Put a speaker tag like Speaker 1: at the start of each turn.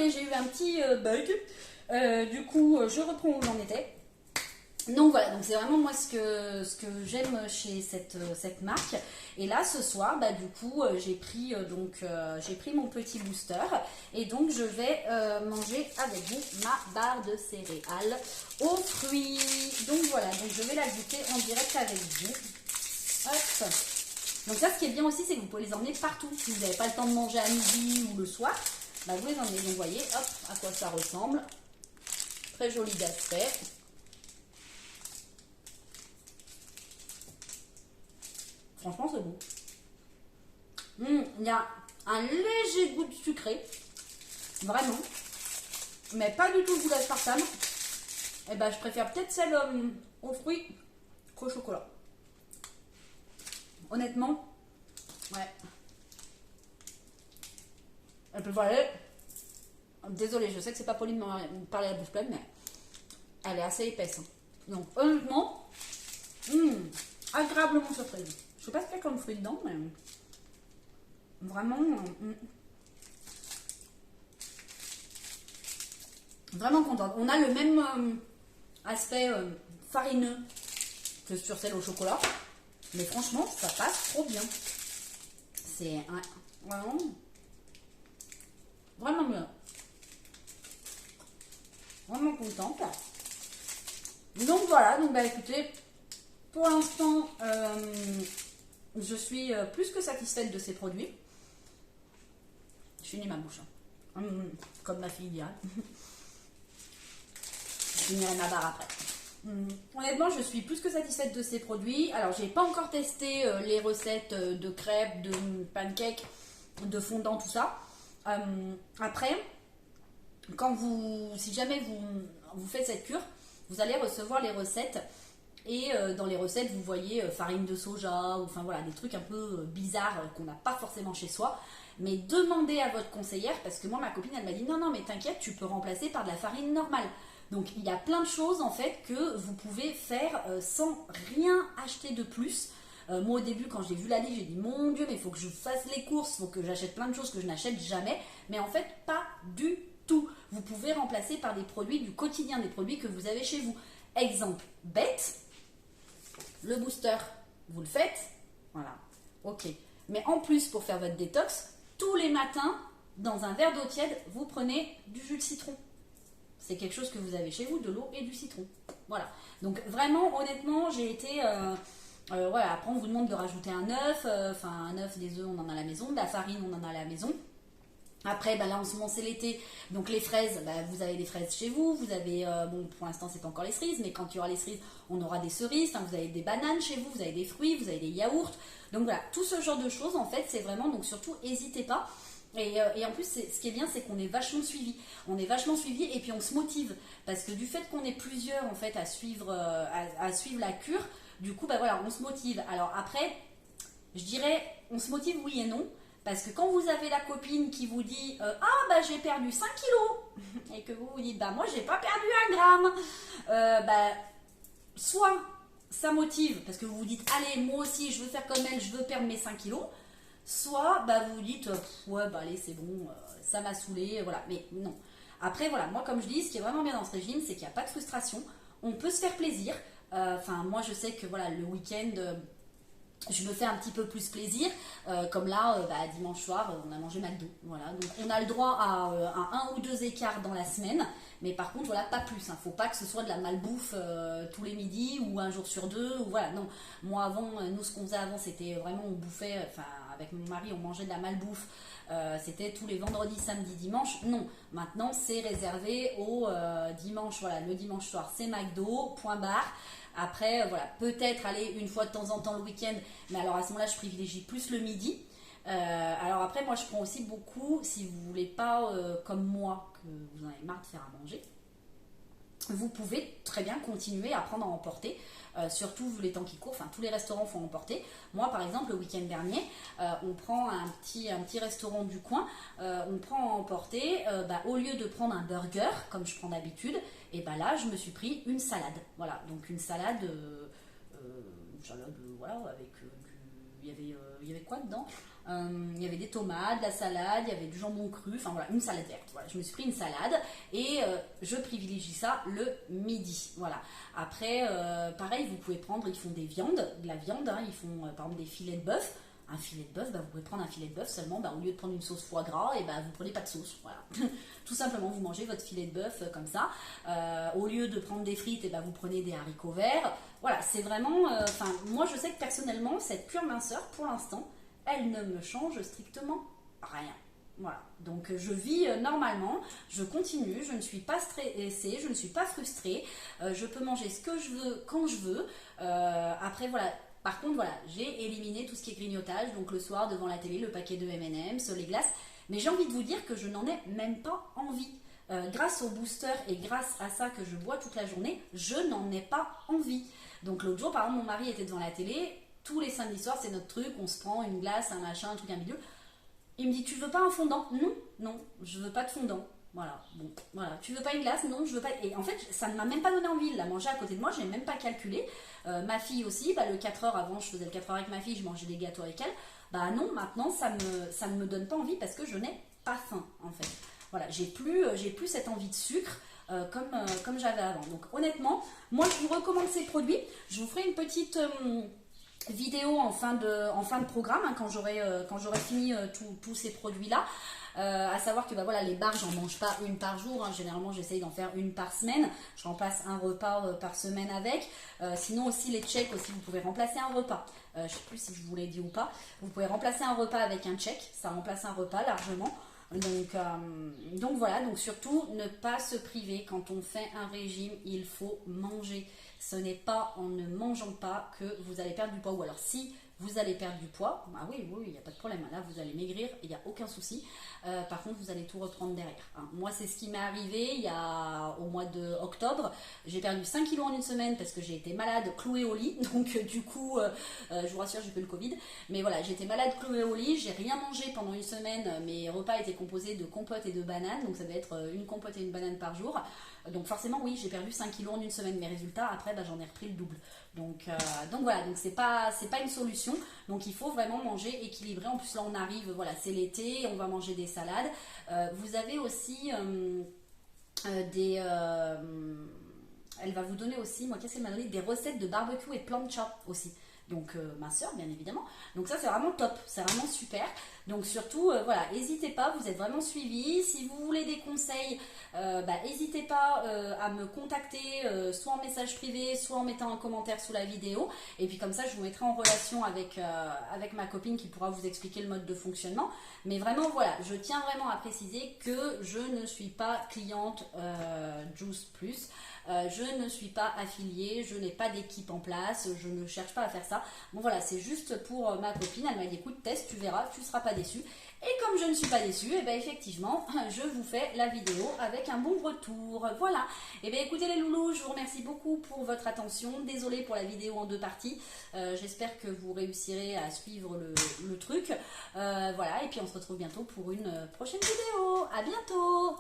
Speaker 1: désolée, j'ai eu un petit bug. Du coup, je reprends où j'en étais. Donc voilà, donc c'est vraiment moi ce que j'aime chez cette marque. Et là ce soir, bah, du coup j'ai pris mon petit booster et donc je vais manger avec vous ma barre de céréales aux fruits. Donc voilà, donc je vais la goûter en direct avec vous. Hop. Donc ça, ce qui est bien aussi, c'est que vous pouvez les emmener partout. Si vous n'avez pas le temps de manger à midi ou le soir, bah, vous les emmenez. Donc vous voyez, hop, à quoi ça ressemble. Très joli d'aspect. Franchement, c'est bon. Il y a un léger goût de sucré. Vraiment. Mais pas du tout le goût d'aspartame. Et ben, je préfère peut-être celle aux fruits qu'au chocolat. Honnêtement, ouais. Elle peut aller. Désolée, je sais que c'est pas poli de me parler à la bouche pleine, mais elle est assez épaisse. Donc, honnêtement, agréablement surprise. Je sais pas ce qu'il y a comme fruit dedans, mais vraiment, vraiment contente. On a le même aspect farineux que sur celle au chocolat, mais franchement, ça passe trop bien. C'est vraiment, vraiment bien. Vraiment contente. Donc voilà, donc bah écoutez, pour l'instant, je suis plus que satisfaite de ces produits. Je finis ma bouche. Comme ma fille dirait. Je finirai ma barre après. Honnêtement, je suis plus que satisfaite de ces produits. Alors, j'ai pas encore testé les recettes de crêpes, de pancakes, de fondant, tout ça. Après, si jamais vous faites cette cure, vous allez recevoir les recettes. Et dans les recettes, vous voyez farine de soja, ou enfin voilà, des trucs un peu bizarres qu'on n'a pas forcément chez soi. Mais demandez à votre conseillère, parce que moi, ma copine, elle m'a dit non, mais t'inquiète, tu peux remplacer par de la farine normale. Donc il y a plein de choses en fait que vous pouvez faire sans rien acheter de plus. Moi au début, quand j'ai vu la liste, j'ai dit mon Dieu, mais il faut que je fasse les courses, il faut que j'achète plein de choses que je n'achète jamais. Mais en fait, pas du tout. Vous pouvez remplacer par des produits du quotidien, des produits que vous avez chez vous. Exemple bête. Le booster, vous le faites, voilà, ok. Mais en plus, pour faire votre détox, tous les matins, dans un verre d'eau tiède, vous prenez du jus de citron. C'est quelque chose que vous avez chez vous, de l'eau et du citron. Voilà. Donc vraiment, honnêtement, j'ai été... voilà, après, on vous demande de rajouter un œuf. Un œuf, des œufs, on en a à la maison. De la farine, on en a à la maison. Après, là en ce moment c'est l'été, donc les fraises, vous avez des fraises chez vous, vous avez, bon pour l'instant c'est pas encore les cerises, mais quand il y aura les cerises, on aura des cerises, vous avez des bananes chez vous, vous avez des fruits, vous avez des yaourts, donc voilà, tout ce genre de choses en fait, c'est vraiment, donc surtout n'hésitez pas. Et en plus, ce qui est bien, c'est qu'on est vachement suivi. On est vachement suivi et puis on se motive. Parce que du fait qu'on est plusieurs en fait à suivre la cure, du coup, voilà, on se motive. Alors après, je dirais, on se motive oui et non. Parce que quand vous avez la copine qui vous dit j'ai perdu 5 kilos et que vous vous dites moi j'ai pas perdu 1 gramme, soit ça motive parce que vous vous dites allez moi aussi je veux faire comme elle, je veux perdre mes 5 kilos, soit vous vous dites allez c'est bon, ça m'a saoulé, voilà, mais non. Après voilà, moi comme je dis, ce qui est vraiment bien dans ce régime, c'est qu'il n'y a pas de frustration, on peut se faire plaisir. Moi je sais que voilà, le week-end je me fais un petit peu plus plaisir, comme là, dimanche soir, on a mangé McDo, voilà, donc on a le droit à un ou deux écarts dans la semaine, mais par contre, voilà, pas plus, faut pas que ce soit de la malbouffe tous les midis, ou un jour sur deux, ou voilà, non, moi avant, nous ce qu'on faisait avant, c'était vraiment, on bouffait, avec mon mari, on mangeait de la malbouffe, c'était tous les vendredis, samedis, dimanches, non, maintenant c'est réservé au dimanche, voilà, le dimanche soir, c'est McDo, point barre. Après, voilà, peut-être aller une fois de temps en temps le week-end, mais alors à ce moment-là, je privilégie plus le midi. Alors après, moi, je prends aussi beaucoup, si vous voulez pas, comme moi, que vous en avez marre de faire à manger, vous pouvez très bien continuer à prendre à emporter, surtout les temps qui courent, tous les restaurants font emporter. Moi par exemple le week-end dernier, on prend un petit restaurant du coin, on prend à emporter, au lieu de prendre un burger comme je prends d'habitude, et là je me suis pris une salade, voilà, donc une salade, voilà, avec il y avait quoi dedans? Il y avait des tomates, de la salade, il y avait du jambon cru, enfin voilà, une salade verte. Voilà, je me suis pris une salade et je privilégie ça le midi. Voilà. Après, pareil, vous pouvez prendre, ils font des viandes, de la viande, hein, ils font par exemple des filets de bœuf. Un filet de bœuf, bah, vous pouvez prendre un filet de bœuf seulement, bah, au lieu de prendre une sauce foie gras, et bah, vous prenez pas de sauce. Voilà. Tout simplement, vous mangez votre filet de bœuf comme ça. Au lieu de prendre des frites, et bah, vous prenez des haricots verts. Voilà, c'est vraiment. Moi, je sais que personnellement, cette cure minceur, pour l'instant, elle ne me change strictement rien. Voilà, donc je vis normalement, je continue, je ne suis pas stressée, je ne suis pas frustrée, je peux manger ce que je veux quand je veux. Après, voilà. Par contre, voilà, j'ai éliminé tout ce qui est grignotage, donc le soir devant la télé, le paquet de M&M's, les glaces. Mais j'ai envie de vous dire que je n'en ai même pas envie. Grâce au booster et grâce à ça que je bois toute la journée, je n'en ai pas envie. Donc l'autre jour, par exemple, mon mari était devant la télé, tous les samedis soirs, c'est notre truc, on se prend une glace, un machin, un truc, un bidule. Il me dit, tu veux pas un fondant? Non, non, je veux pas de fondant. Voilà, bon, voilà. Tu veux pas une glace? Non, je veux pas. Et en fait, ça ne m'a même pas donné envie de la manger à côté de moi, j'ai même pas calculé. Ma fille aussi, bah, le 4 heures avant, je faisais le 4 heures avec ma fille, je mangeais des gâteaux avec elle. Bah non, maintenant, ça ne me donne pas envie parce que je n'ai pas faim, en fait. Voilà, j'ai plus cette envie de sucre comme j'avais avant. Donc, honnêtement, moi, je vous recommande ces produits. Je vous ferai une petite vidéo en fin de programme, hein, quand j'aurai fini tous ces produits-là. À savoir que bah, voilà, les barres, j'en mange pas une par jour, hein. Généralement j'essaye d'en faire une par semaine, je remplace un repas par semaine avec. Sinon aussi les shakes aussi, vous pouvez remplacer un repas, je sais plus si je vous l'ai dit ou pas, vous pouvez remplacer un repas avec un shake, ça remplace un repas largement. Donc voilà, donc surtout ne pas se priver quand on fait un régime, il faut manger. Ce n'est pas en ne mangeant pas que vous allez perdre du poids, ou alors si vous allez perdre du poids, ah oui, il n'y a pas de problème, là vous allez maigrir, il n'y a aucun souci. Par contre, vous allez tout reprendre derrière, hein. Moi, c'est ce qui m'est arrivé au mois d'octobre. J'ai perdu 5 kilos en une semaine parce que j'ai été malade, clouée au lit. Donc, du coup, je vous rassure, j'ai pas eu le Covid. Mais voilà, j'étais malade, clouée au lit. J'ai rien mangé pendant une semaine. Mes repas étaient composés de compote et de bananes. Donc, ça devait être une compote et une banane par jour. Donc, forcément, oui, j'ai perdu 5 kilos en une semaine. Mes résultats, après, bah, j'en ai repris le double. Donc voilà, donc c'est pas une solution. Donc il faut vraiment manger équilibré. En plus là on arrive, voilà, c'est l'été, on va manger des salades. Vous avez aussi elle va vous donner aussi, moi qu'est-ce qu'elle m'a donné, des recettes de barbecue et plancha aussi. Donc ma soeur bien évidemment. Donc ça c'est vraiment top, c'est vraiment super. Donc surtout voilà, n'hésitez pas, vous êtes vraiment suivis. Si vous voulez des conseils, n'hésitez pas à me contacter soit en message privé, soit en mettant un commentaire sous la vidéo. Et puis comme ça je vous mettrai en relation avec ma copine qui pourra vous expliquer le mode de fonctionnement. Mais vraiment voilà, je tiens vraiment à préciser que je ne suis pas cliente Juice Plus. Je ne suis pas affiliée, je n'ai pas d'équipe en place, je ne cherche pas à faire ça. Bon voilà, c'est juste pour ma copine, elle m'a dit écoute, teste, tu verras, tu ne seras pas déçu. Et comme je ne suis pas déçue, et bien effectivement, je vous fais la vidéo avec un bon retour. Voilà. Et bien écoutez les loulous, je vous remercie beaucoup pour votre attention. Désolée pour la vidéo en 2 parties. J'espère que vous réussirez à suivre le truc. Voilà, et puis on se retrouve bientôt pour une prochaine vidéo. À bientôt!